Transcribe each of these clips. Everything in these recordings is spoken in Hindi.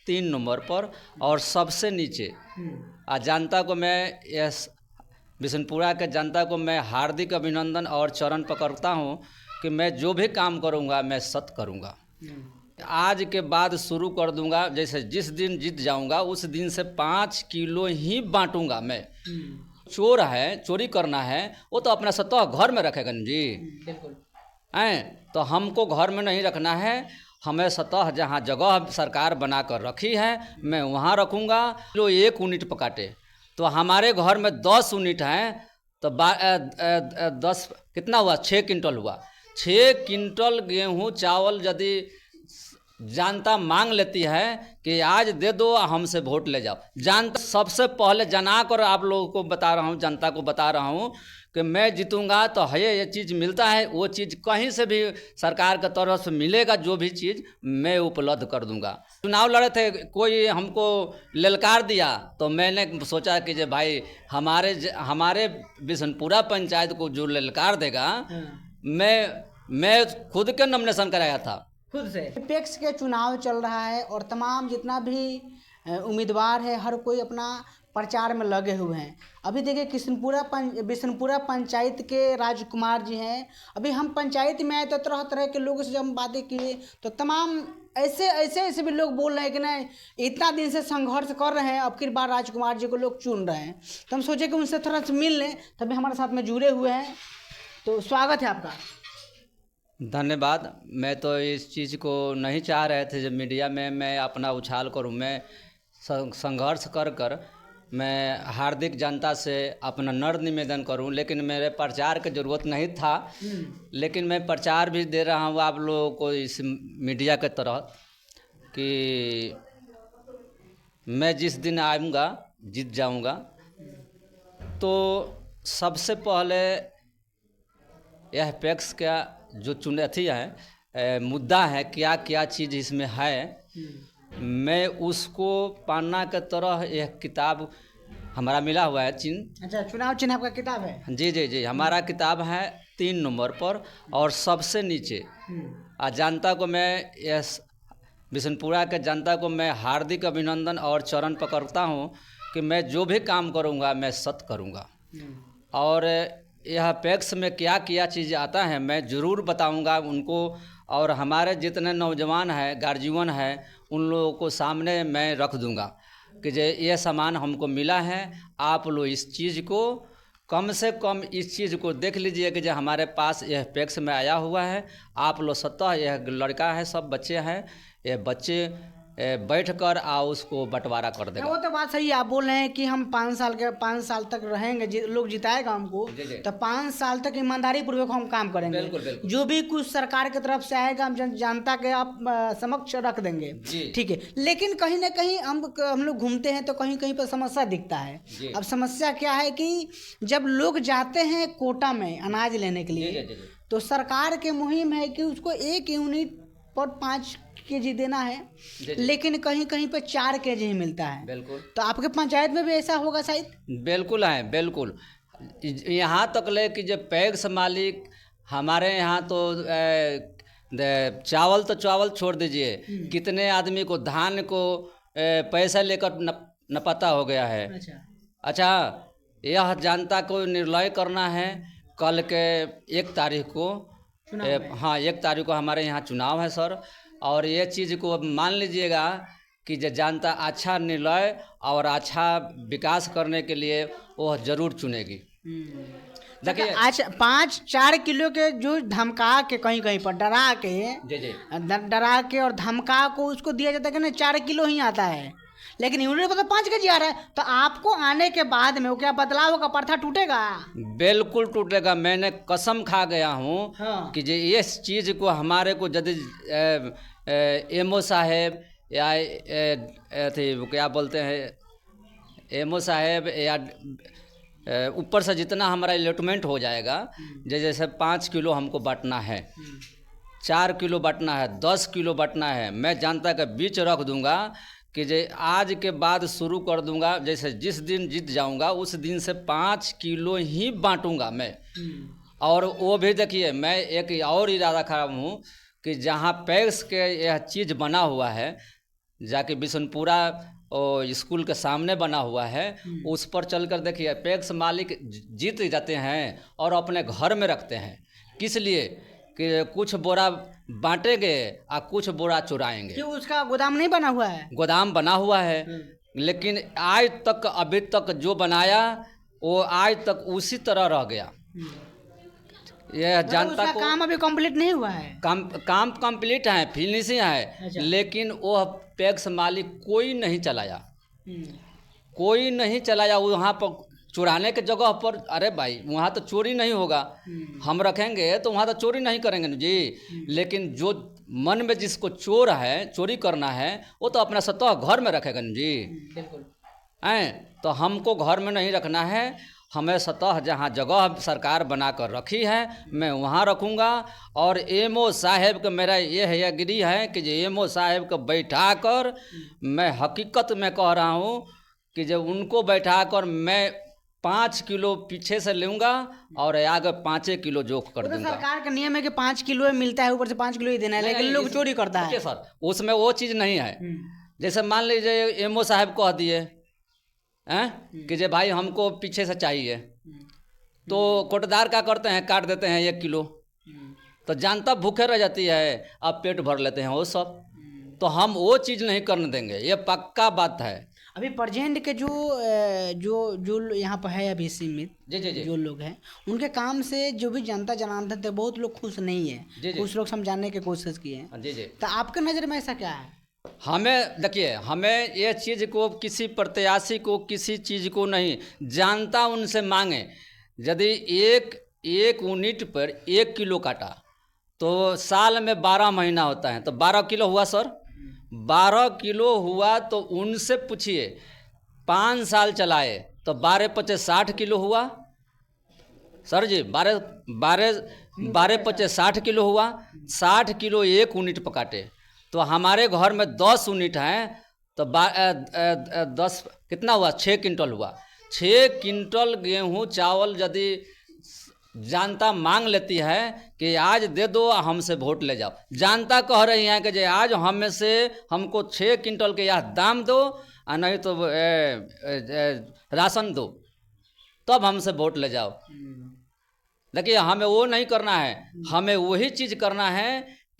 3 नंबर पर और सबसे नीचे। जनता को मैं बिशनपुरा के जनता को मैं हार्दिक अभिनंदन और चरण पकड़ता हूँ कि मैं जो भी काम करूँगा मैं सत्य करूँगा। आज के बाद शुरू कर दूंगा, जैसे जिस दिन जीत जाऊंगा उस दिन से 5 किलो ही बांटूंगा मैं। चोर है, चोरी करना है, वो तो अपना सत्ता घर में रखेगा न जी। बिल्कुल। तो हमको घर में नहीं रखना है, हमें सतह जहाँ जगह सरकार बना कर रखी है मैं वहाँ रखूँगा। जो 1 यूनिट पकाटे तो हमारे घर में 10 यूनिट हैं तो 10 कितना हुआ, 6 क्विंटल हुआ। 6 क्विंटल गेहूँ चावल यदि जनता मांग लेती है कि आज दे दो हमसे वोट ले जाओ, जनता सबसे पहले जना कर आप लोगों को बता रहा हूँ, जनता को बता रहा हूँ कि मैं जीतूंगा तो है ये चीज़ मिलता है, वो चीज़ कहीं से भी सरकार की तरफ से मिलेगा, जो भी चीज़ मैं उपलब्ध कर दूंगा। चुनाव लड़े थे, कोई हमको ललकार दिया तो मैंने सोचा कि जे भाई हमारे बिशनपुरा पंचायत को जो ललकार देगा, मैं खुद के नॉमिनेशन कराया था खुद से। अपेक्स के चुनाव चल रहा है और तमाम जितना भी उम्मीदवार है हर कोई अपना प्रचार में लगे हुए हैं। अभी देखिए बिशनपुरा पंचायत के राजकुमार जी हैं। अभी हम पंचायत में आए तो तरह तरह के लोगों से जब हम बातें किए तो तमाम ऐसे भी लोग बोल रहे हैं कि नहीं इतना दिन से संघर्ष कर रहे हैं, अब की बार राजकुमार जी को लोग चुन रहे हैं। तो हम सोचे कि उनसे थोड़ा सा मिल लें, तभी हमारे साथ में जुड़े हुए हैं। तो स्वागत है आपका। धन्यवाद। मैं तो इस चीज़ को नहीं चाह रहे थे जब मीडिया में मैं अपना उछाल करूं। मैं संघर्ष कर मैं हार्दिक जनता से अपना नम्र निवेदन करूं, लेकिन मेरे प्रचार की ज़रूरत नहीं था, लेकिन मैं प्रचार भी दे रहा हूं आप लोगों को इस मीडिया के तरह कि मैं जिस दिन आऊँगा जीत जाऊँगा तो सबसे पहले यह पैक्स का जो चुनौती है, मुद्दा है, क्या क्या चीज़ इसमें है, मैं उसको पाना के तरह यह किताब हमारा मिला हुआ है चिन्ह। अच्छा, चुनाव चिन्ह आपका किताब है? जी, हमारा किताब है 3 नंबर पर और सबसे नीचे। जनता को मैं बिशनपुरा के जनता को मैं हार्दिक अभिनंदन और चरण पकड़ता हूँ कि मैं जो भी काम करूँगा मैं सत्य करूँगा। और यह पैक्स में क्या क्या चीज़ आता है मैं ज़रूर बताऊंगा उनको, और हमारे जितने नौजवान हैं, गार्जियन हैं, उन लोगों को सामने मैं रख दूंगा कि ये सामान हमको मिला है, आप लोग इस चीज़ को कम से कम इस चीज़ को देख लीजिए कि जो हमारे पास यह पैक्स में आया हुआ है, आप लोग सत्ता यह लड़का है, सब बच्चे हैं, ये बच्चे बैठ कर उसको बंटवारा कर देगा। वो तो बात सही है, आप बोल रहे हैं कि हम 5 साल तक रहेंगे, लोग जिताएगा हमको तो 5 साल तक ईमानदारी पूर्वक हम काम करेंगे। बिल्कुल। जो भी कुछ सरकार की तरफ से आएगा हम जनता के आप समक्ष रख देंगे, ठीक है। लेकिन कहीं ना कहीं हम लोग घूमते हैं तो कहीं कहीं पर समस्या दिखता है। अब समस्या क्या है कि जब लोग जाते हैं कोटा में अनाज लेने के लिए तो सरकार की मुहिम है कि उसको 1 यूनिट पर 5 केजी देना है, लेकिन कहीं कहीं पे 4 केजी ही मिलता है। बिल्कुल। तो आपके पंचायत में भी ऐसा होगा शायद? बिल्कुल है, बिल्कुल। यहाँ तक ले कि जब पैक्स मालिक हमारे यहाँ तो चावल छोड़ दीजिए, कितने आदमी को धान को पैसा लेकर नपता हो गया है। अच्छा, यह जनता को निर्णय करना है। कल के 1 तारीख को 1 तारीख को हमारे यहाँ चुनाव है सर, और ये चीज़ को मान लीजिएगा कि जो जनता अच्छा निर्णय और अच्छा विकास करने के लिए वो जरूर चुनेगी। देखिए आज 4 किलो के जो धमका के कहीं कहीं पर डरा के और धमका को उसको दिया जाता है कि ना 4 किलो ही आता है, लेकिन यूनिट पर तो 5 केजी आ रहा है। तो आपको आने के बाद में वो क्या बदलाव होगा, प्रथा टूटेगा? बिल्कुल टूटेगा। मैंने कसम खा गया हूँ कि इस चीज़ को हमारे को यदि एमओ साहेब या क्या बोलते हैं एमओ साहेब या ऊपर से जितना हमारा अलॉटमेंट हो जाएगा, जैसे 5 किलो हमको बांटना है, 4 किलो बांटना है, 10 किलो बांटना है, मैं जनता के बीच रख दूंगा कि आज के बाद शुरू कर दूंगा। जैसे जिस दिन जीत जाऊंगा उस दिन से 5 किलो ही बांटूंगा मैं। और वो भी देखिए, मैं एक और इरादा खड़ा हूँ कि जहाँ पैक्स के यह चीज़ बना हुआ है जाके बिशनपुरा और स्कूल के सामने बना हुआ है, उस पर चलकर देखिए पैक्स मालिक जीत जाते हैं और अपने घर में रखते हैं। किस लिए कि कुछ बोरा बांटेंगे और कुछ बोरा चुराएंगे। कि उसका गोदाम नहीं बना हुआ है? गोदाम बना हुआ है, लेकिन आज तक अभी तक जो बनाया वो आज तक उसी तरह रह गया। यह जनता उसका को काम अभी कंप्लीट नहीं हुआ है। काम कंप्लीट है, फिनिशिंग है, अच्छा। लेकिन वो पैक्स मालिक कोई नहीं चलाया, कोई नहीं चलाया। वहाँ पर चुराने के जगह पर, अरे भाई वहाँ तो चोरी नहीं होगा, हम रखेंगे तो वहाँ तो चोरी नहीं करेंगे ना जी। लेकिन जो मन में जिसको चोर है, चोरी करना है, वो तो अपना सतह घर में रखेगा ना जी। बिल्कुल। हैं तो हमको घर में नहीं रखना है, हमें सतह जहाँ जगह सरकार बना कर रखी है मैं वहाँ रखूँगा। और एमओ साहेब का मेरा ये हैयागिरी है कि जो एमओ साहेब को बैठा कर, मैं हकीकत में कह रहा हूँ कि जब उनको बैठा कर मैं 5 किलो पीछे से लूँगा और आगे 5 किलो जोक कर तो दूँगा। सरकार का नियम है कि 5 किलो मिलता है, ऊपर से 5 किलो ही देना है, लेकिन लोग चोरी करता है। देखिए सर, उसमें वो चीज़ नहीं है। जैसे मान लीजिए एमओ साहब कह दिए हैं कि जे भाई हमको पीछे से चाहिए, तो कोटदार क्या करते हैं, काट देते हैं 1 किलो, तो जनता भूखे रह जाती है, अब पेट भर लेते हैं वो सब। तो हम वो चीज़ नहीं करने देंगे, ये पक्का बात है। अभी प्रेजेंट के जो यहाँ पर है अभी सीमित जी जी जी जो लोग हैं, उनके काम से जो भी जनता जनार्दन थे बहुत लोग खुश नहीं है। जी जी। कुछ लोग समझाने की कोशिश किए हैं। जी जी। तो आपके नज़र में ऐसा क्या है? हमें देखिए, हमें ये चीज़ को, किसी प्रत्याशी को, किसी चीज़ को नहीं, जनता उनसे मांगे। यदि एक यूनिट पर 1 किलो काटा तो साल में 12 महीना होता है, तो 12 किलो हुआ सर। 12 किलो हुआ तो उनसे पूछिए, 5 साल चलाए तो 12 पचे 60 किलो हुआ सर जी। 12 पचे 60 किलो हुआ। 60 किलो 1 यूनिट पर काटे तो हमारे घर में 10 यूनिट हैं, तो 10 कितना हुआ, 6 क्विंटल हुआ। 6 क्विंटल गेहूँ चावल यदि जनता मांग लेती है कि आज दे दो, हमसे वोट ले जाओ, जनता कह रही है कि आज हमें से हमको 6 क्विंटल के यह दाम दो और नहीं तो राशन दो, तब हमसे वोट ले जाओ। देखिए, हमें वो नहीं करना है, हमें वही चीज़ करना है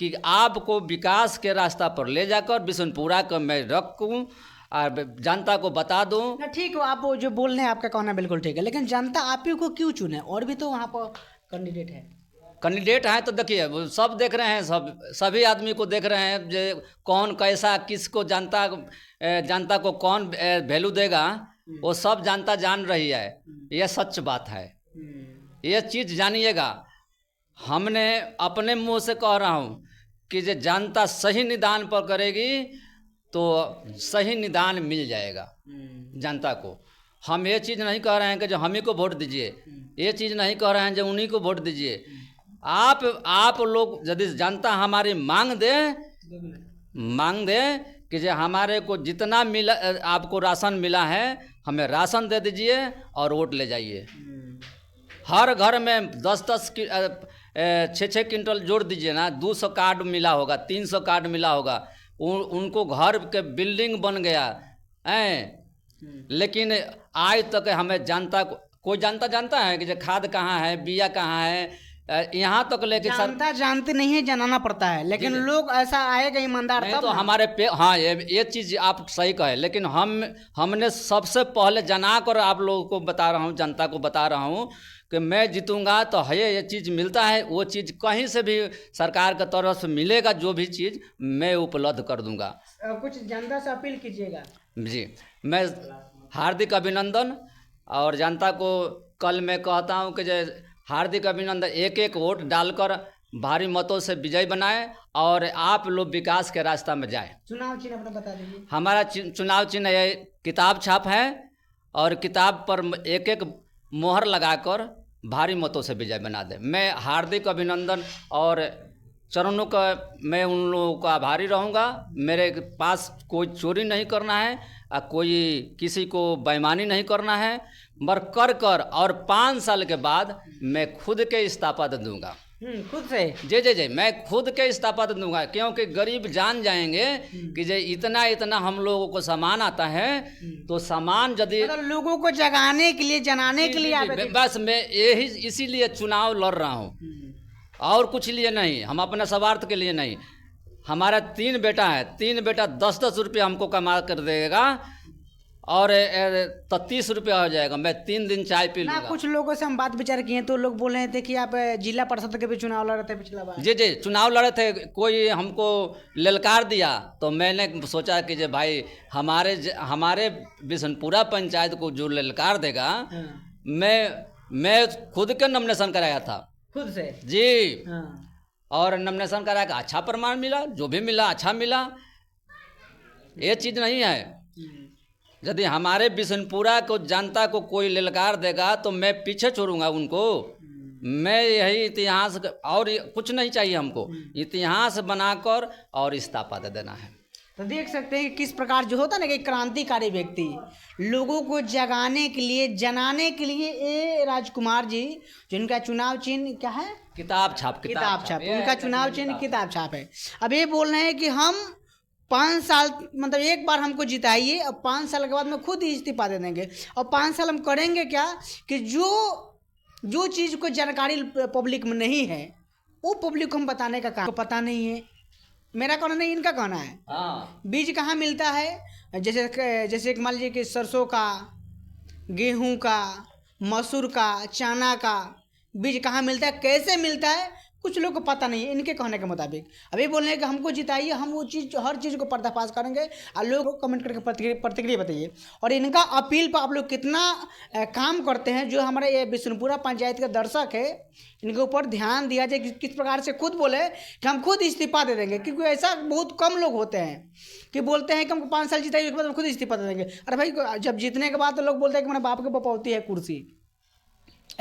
कि आपको विकास के रास्ता पर ले जाकर बिशनपुरा को मैं रखूँ और जनता को बता दूँ। ना ठीक है, आप वो जो बोल रहे हैं आपका कहना बिल्कुल ठीक है, लेकिन जनता आप ही को क्यों चुने? और भी तो वहाँ पर कैंडिडेट है। तो देखिए, वो सब देख रहे हैं, सभी आदमी को देख रहे हैं जो कौन कैसा, किसको जनता को कौन वैल्यू देगा, वो सब जनता जान रही है। ये सच बात है, ये चीज़ जानिएगा। हमने अपने मुंह से कह रहा हूँ कि जो जनता सही निदान पर करेगी तो सही निदान मिल जाएगा जनता को। हम ये चीज़ नहीं कह रहे हैं कि जो हम ही को वोट दीजिए, ये चीज़ नहीं कह रहे हैं जो उन्हीं को वोट दीजिए। आप लोग यदि जनता हमारी मांग दे कि जो हमारे को जितना मिला, आपको राशन मिला है, हमें राशन दे दीजिए और वोट ले जाइए। हर घर में 10-10 6 क्विंटल जोड़ दीजिए ना, 200 कार्ड मिला होगा, 300 कार्ड मिला होगा, उनको घर के बिल्डिंग बन गया है। लेकिन आज तक हमें जनता को, कोई जानता है कि जो खाद कहाँ है, बिया कहाँ है, यहाँ तक लेके जनता जानते नहीं है, जनाना पड़ता है। लेकिन लोग ऐसा आएगा ईमानदार नहीं तब तो ना। हमारे पे, हाँ ये चीज़ आप सही कहे, लेकिन हमने सबसे पहले जना कर आप लोगों को बता रहा हूँ, जनता को बता रहा हूँ कि मैं जीतूंगा तो है ये चीज़ मिलता है, वो चीज़ कहीं से भी सरकार की तरफ से मिलेगा, जो भी चीज़ मैं उपलब्ध कर दूंगा। कुछ जनता से अपील कीजिएगा। जी, मैं हार्दिक अभिनंदन, और जनता को कल मैं कहता हूँ कि जो हार्दिक अभिनंदन, एक वोट डालकर भारी मतों से विजय बनाएं और आप लोग विकास के रास्ता में जाएं। चुनाव चिन्ह अपना बता दीजिए। हमारा चुनाव चिन्ह ये किताब छाप है, और किताब पर एक मोहर लगाकर भारी मतों से विजय बना दे। मैं हार्दिक अभिनंदन और चरणों का मैं उन लोगों का आभारी रहूँगा। मेरे पास कोई चोरी नहीं करना है, कोई किसी को बेईमानी नहीं करना है, कर और 5 साल के बाद मैं खुद के इस्तीफा दे दूँगा। खुद से। जी जी जी, मैं खुद के इस्तीफा दूंगा, क्योंकि गरीब जान जाएंगे कि जो इतना इतना हम लोगों को सामान आता है, तो सामान यदि मतलब लोगों को जगाने के लिए, जनाने के लिए आप बस मैं यही इसीलिए चुनाव लड़ रहा हूँ, और कुछ लिए नहीं, हम अपने स्वार्थ के लिए नहीं। हमारा 3 बेटा है, 3 बेटा 10-10 रुपये हमको कमा कर देगा, और 30 रुपया हो जाएगा, मैं 3 दिन चाय पी ना। लूँगा। कुछ लोगों से हम बात विचार किए तो लोग बोल रहे थे कि आप जिला परिषद के भी चुनाव लड़ रहे थे पिछला बार। जी जी, चुनाव लड़े थे, कोई हमको ललकार दिया, तो मैंने सोचा कि जे भाई हमारे बिशनपुरा पंचायत को जो ललकार देगा, मैं खुद के नॉमिनेशन कराया था, खुद से जी। और नॉमिनेशन कराया का अच्छा प्रमाण मिला, जो भी मिला अच्छा मिला। ये चीज़ नहीं है, यदि हमारे बिशनपुरा को जनता को कोई ललकार देगा तो मैं पीछे छोड़ूंगा उनको। मैं यही इतिहास, और कुछ नहीं चाहिए हमको, इतिहास बनाकर और इस्तीफा दे देना है। तो देख सकते हैं कि किस प्रकार जो होता है ना कि क्रांतिकारी व्यक्ति लोगों को जगाने के लिए, जनाने के लिए, ए राजकुमार जी जिनका चुनाव चिन्ह क्या है, किताब छाप, किताब छाप, उनका चुनाव चिन्ह किताब छाप है। अब ये बोल रहे हैं कि हम 5 साल, मतलब एक बार हमको जिताइए और 5 साल के बाद में खुद ही इस्तीफा दे देंगे। और 5 साल हम करेंगे क्या कि जो चीज़ को जानकारी पब्लिक में नहीं है वो पब्लिक को हम बताने का काम पता नहीं है। मेरा कहना नहीं, इनका कहना है। बीज कहाँ मिलता है, जैसे मान लीजिए कि सरसों का, गेहूं का, मसूर का, चना का बीज कहाँ मिलता है, कैसे मिलता है, कुछ लोग को पता नहीं है इनके कहने के मुताबिक। अभी बोल रहे हैं कि हमको जिताइए, हम वो चीज़, हर चीज़ को पर्दाफाश करेंगे और लोगों को कमेंट करके प्रतिक्रिया बताइए। और इनका अपील पर आप लोग कितना काम करते हैं। जो हमारे ये बिशनपुरा पंचायत के दर्शक है, इनके ऊपर ध्यान दिया जाए कि किस प्रकार से खुद बोले कि हम खुद इस्तीफा दे देंगे, क्योंकि ऐसा बहुत कम लोग होते हैं कि बोलते हैं कि हमको 5 साल जिताइए उसके बाद हम खुद इस्तीफा दे देंगे। अरे भाई, जब जीतने के बाद तो लोग बोलते हैं कि मेरे बाप के बपौती है कुर्सी,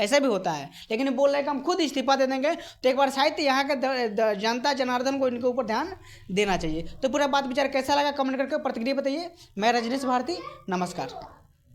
ऐसा भी होता है। लेकिन बोल रहे हैं कि हम खुद इस्तीफा दे देंगे, तो एक बार शायद यहाँ के जनता जनार्दन को इनके ऊपर ध्यान देना चाहिए। तो पूरा बात विचार कैसा लगा कमेंट करके प्रतिक्रिया बताइए। मैं रजनीश भारती, नमस्कार।